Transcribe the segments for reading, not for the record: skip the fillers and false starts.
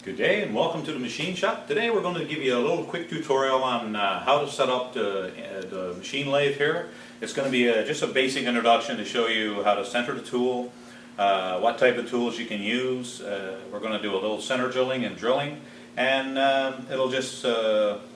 Good day and welcome to the machine shop. Today we're going to give you a little quick tutorial on how to set up the machine lathe here. It's going to be just a basic introduction to show you how to center the tool, what type of tools you can use. We're going to do a little center drilling and it'll just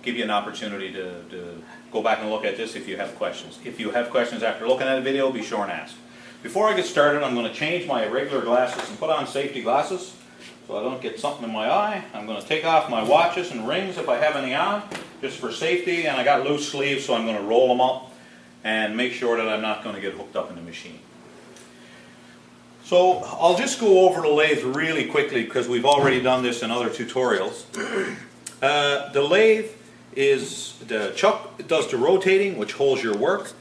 give you an opportunity to go back and look at this if you have questions. If you have questions after looking at the video, be sure and ask. Before I get started, I'm going to change my regular glasses and put on safety glasses so I don't get something in my eye. I'm going to take off my watches and rings if I have any on, just for safety, and I got loose sleeves, so I'm going to roll them up and make sure that I'm not going to get hooked up in the machine. So I'll just go over the lathe really quickly because we've already done this in other tutorials. The lathe is, the chuck does the rotating, which holds your work.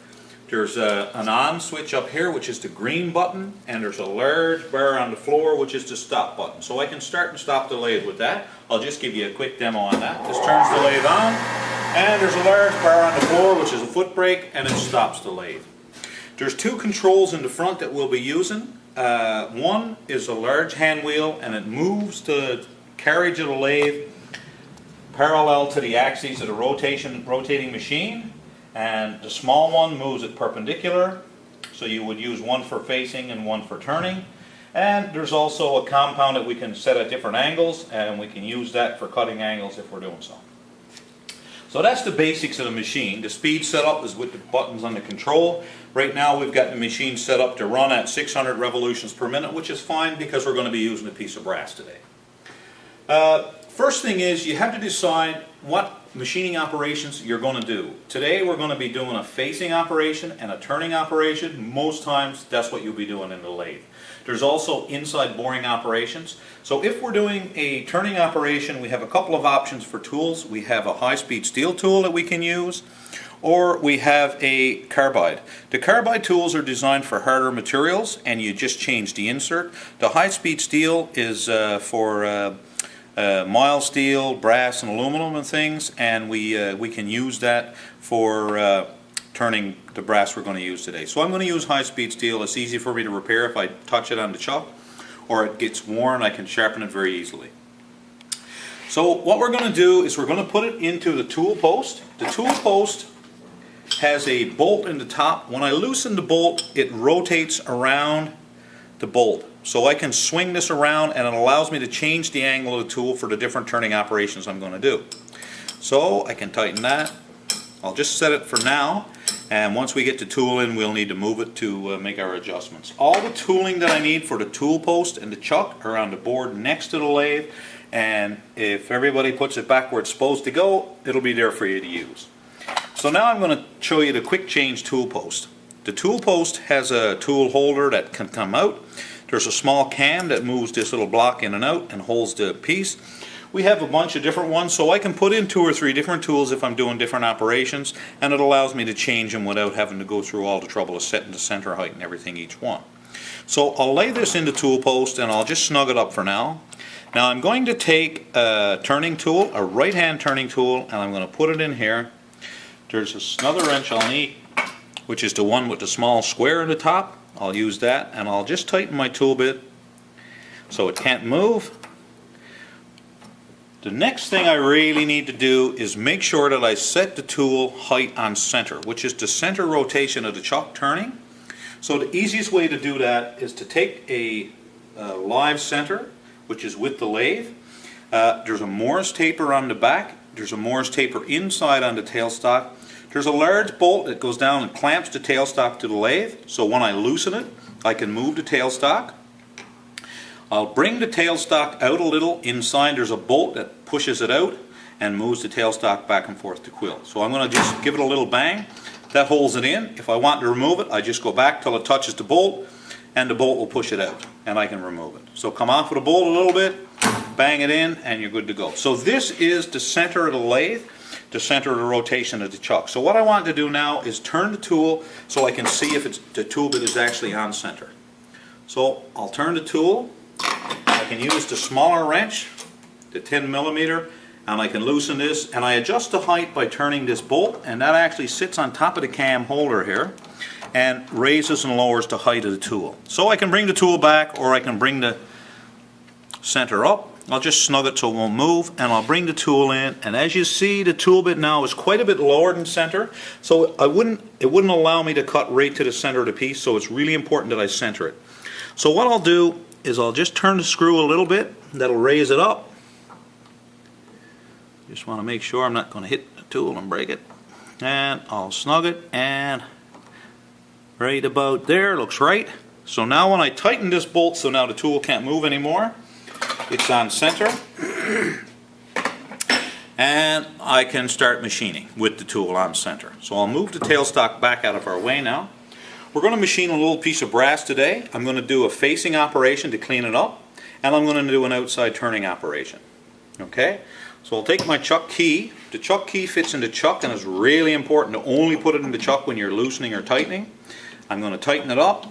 There's an on switch up here, which is the green button, and there's a large bar on the floor, which is the stop button. So I can start and stop the lathe with that. I'll just give you a quick demo on that. This turns the lathe on, and there's a large bar on the floor, which is a foot brake, and it stops the lathe. There's two controls in the front that we'll be using. One is a large hand wheel, and it moves the carriage of the lathe parallel to the axes of the rotating machine. And the small one moves it perpendicular, so you would use one for facing and one for turning. And there's also a compound that we can set at different angles, and we can use that for cutting angles if we're doing so. So that's the basics of the machine. The speed setup is with the buttons on the control. Right now we've got the machine set up to run at 600 revolutions per minute, which is fine because we're going to be using a piece of brass today. First thing is you have to decide what machining operations you're going to do. Today we're going to be doing a facing operation and a turning operation. Most times that's what you'll be doing in the lathe. There's also inside boring operations. So if we're doing a turning operation, we have a couple of options for tools. We have a high-speed steel tool that we can use, or we have a carbide. The carbide tools are designed for harder materials, and you just change the insert. The high-speed steel is for mild steel, brass, and aluminum and things, and we can use that for turning the brass we're going to use today. So I'm going to use high-speed steel. It's easy for me to repair if I touch it on the chuck, or it gets worn, I can sharpen it very easily. So what we're going to do is we're going to put it into the tool post. The tool post has a bolt in the top. When I loosen the bolt, it rotates around the bolt. So I can swing this around, and it allows me to change the angle of the tool for the different turning operations I'm going to do. So I can tighten that. I'll just set it for now, and once we get the tool in, we'll need to move it to make our adjustments. All the tooling that I need for the tool post and the chuck are on the board next to the lathe, and if everybody puts it back where it's supposed to go, it'll be there for you to use. So now I'm going to show you the quick change tool post. The tool post has a tool holder that can come out. There's a small cam that moves this little block in and out and holds the piece. We have a bunch of different ones, so I can put in 2 or 3 different tools if I'm doing different operations, and it allows me to change them without having to go through all the trouble of setting the center height and everything each one. So I'll lay this in the tool post, and I'll just snug it up for now. Now I'm going to take a turning tool, a right-hand turning tool, and I'm going to put it in here. There's another wrench I'll need, which is the one with the small square at the top. I'll use that, and I'll just tighten my tool bit so it can't move. The next thing I really need to do is make sure that I set the tool height on center, which is the center rotation of the chuck turning. So the easiest way to do that is to take a live center, which is with the lathe. There's a Morse taper on the back. There's a Morse taper inside on the tailstock. There's a large bolt that goes down and clamps the tailstock to the lathe, so when I loosen it, I can move the tailstock. I'll bring the tailstock out a little. Inside there's a bolt that pushes it out and moves the tailstock back and forth to quill. So I'm going to just give it a little bang. That holds it in. If I want to remove it, I just go back till it touches the bolt, and the bolt will push it out, and I can remove it. So come off with the bolt a little bit, bang it in, and you're good to go. So this is the center of the lathe, the center of the rotation of the chuck. So what I want to do now is turn the tool so I can see if the tool bit is actually on center. So I'll turn the tool. I can use the smaller wrench, the 10mm, and I can loosen this, and I adjust the height by turning this bolt, and that actually sits on top of the cam holder here and raises and lowers the height of the tool. So I can bring the tool back, or I can bring the center up. I'll just snug it so it won't move, and I'll bring the tool in, and as you see, the tool bit now is quite a bit lower than center, so it wouldn't allow me to cut right to the center of the piece, so it's really important that I center it. So what I'll do is I'll just turn the screw a little bit, that'll raise it up. Just want to make sure I'm not going to hit the tool and break it. And I'll snug it, and right about there, looks right. So now when I tighten this bolt, so now the tool can't move anymore, it's on center, and I can start machining with the tool on center. So I'll move the tailstock back out of our way now. We're going to machine a little piece of brass today. I'm going to do a facing operation to clean it up, and I'm going to do an outside turning operation. Okay? So I'll take my chuck key. The chuck key fits in the chuck, and it's really important to only put it in the chuck when you're loosening or tightening. I'm going to tighten it up,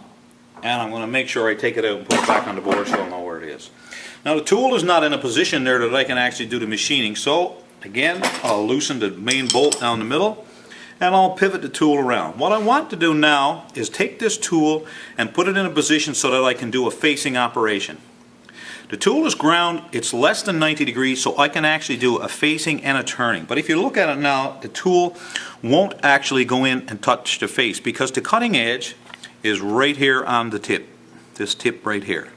and I'm going to make sure I take it out and put it back on the board so I'll know where it is. Now the tool is not in a position there that I can actually do the machining, so again I'll loosen the main bolt down the middle, and I'll pivot the tool around. What I want to do now is take this tool and put it in a position so that I can do a facing operation. The tool is ground, it's less than 90 degrees, so I can actually do a facing and a turning. But if you look at it now, the tool won't actually go in and touch the face because the cutting edge is right here on the tip, this tip right here.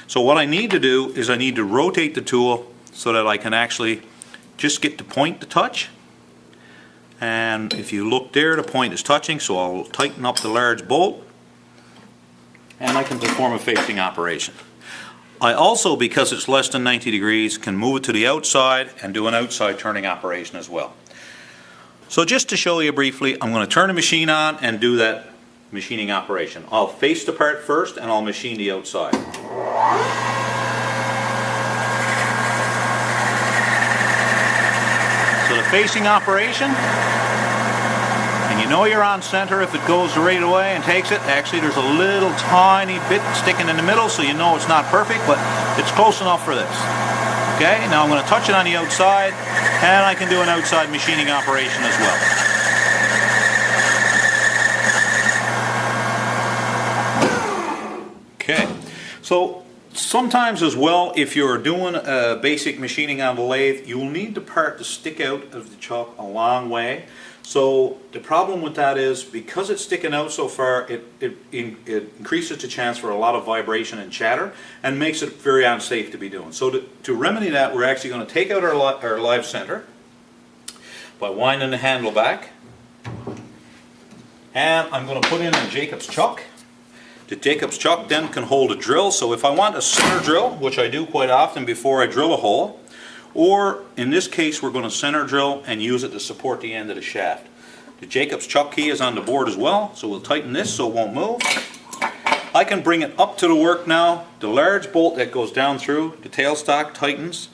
So what I need to do is I need to rotate the tool so that I can actually just get the point to touch. And if you look there, the point is touching, so I'll tighten up the large bolt, and I can perform a facing operation. I also, because it's less than 90 degrees, can move it to the outside and do an outside turning operation as well. So just to show you briefly, I'm going to turn the machine on and do that machining operation. I'll face the part first and I'll machine the outside. So the facing operation, and you know you're on center if it goes right away and takes it. Actually there's a little tiny bit sticking in the middle, so you know it's not perfect, but it's close enough for this. Okay, now I'm going to touch it on the outside, and I can do an outside machining operation as well. Okay, so sometimes as well, if you're doing a basic machining on the lathe, you'll need the part to stick out of the chuck a long way. So the problem with that is, because it's sticking out so far, it increases the chance for a lot of vibration and chatter, and makes it very unsafe to be doing. So to remedy that, we're actually going to take out our live center by winding the handle back, and I'm going to put in a Jacob's chuck. The Jacob's chuck then can hold a drill, so if I want a center drill, which I do quite often before I drill a hole, or in this case we're going to center drill and use it to support the end of the shaft. The Jacob's chuck key is on the board as well, so we'll tighten this so it won't move. I can bring it up to the work now. The large bolt that goes down through the tailstock tightens.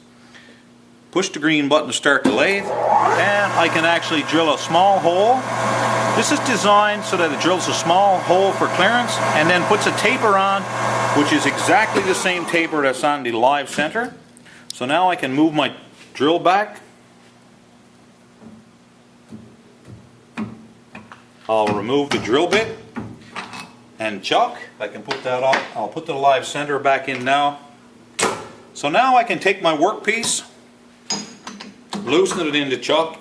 Push the green button to start the lathe, and I can actually drill a small hole. This is designed so that it drills a small hole for clearance and then puts a taper on, which is exactly the same taper that's on the live center. So now I can move my drill back. I'll remove the drill bit and chuck. I can put that off. I'll put the live center back in now. So now I can take my workpiece, loosen it in the chuck,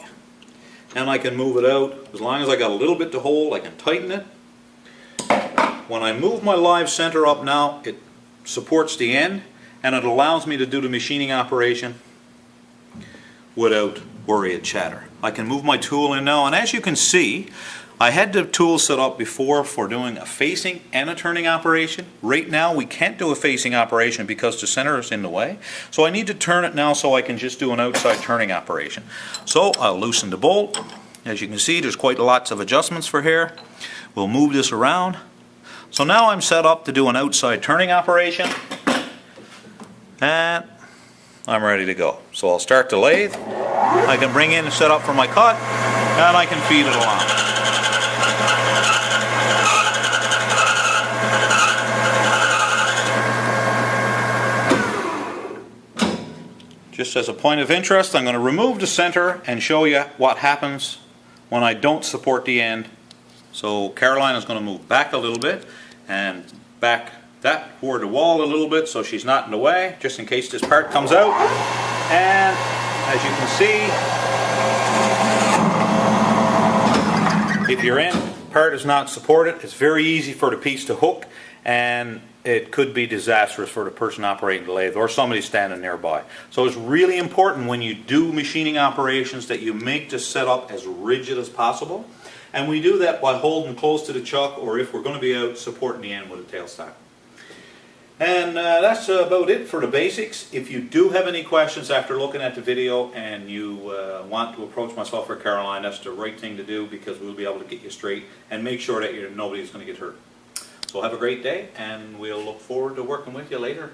and I can move it out. As long as I got a little bit to hold, I can tighten it. When I move my live center up now, it supports the end, and it allows me to do the machining operation without worry of chatter. I can move my tool in now, and as you can see, I had the tool set up before for doing a facing and a turning operation. Right now we can't do a facing operation because the center is in the way, so I need to turn it now so I can just do an outside turning operation. So I'll loosen the bolt. As you can see, there's quite lots of adjustments for here. We'll move this around. So now I'm set up to do an outside turning operation, and I'm ready to go. So I'll start the lathe. I can bring in and set up for my cut, and I can feed it along. Just as a point of interest, I'm going to remove the center and show you what happens when I don't support the end. So Caroline is going to move back a little bit and back that toward the wall a little bit so she's not in the way, just in case this part comes out. And as you can see, if your end part is not supported, it's very easy for the piece to hook, and it could be disastrous for the person operating the lathe or somebody standing nearby. So it's really important when you do machining operations that you make the setup as rigid as possible. And we do that by holding close to the chuck, or if we're going to be out, supporting the end with a tailstock. And that's about it for the basics. If you do have any questions after looking at the video and you want to approach myself or Caroline, that's the right thing to do, because we'll be able to get you straight and make sure that nobody's going to get hurt. So have a great day, and we'll look forward to working with you later.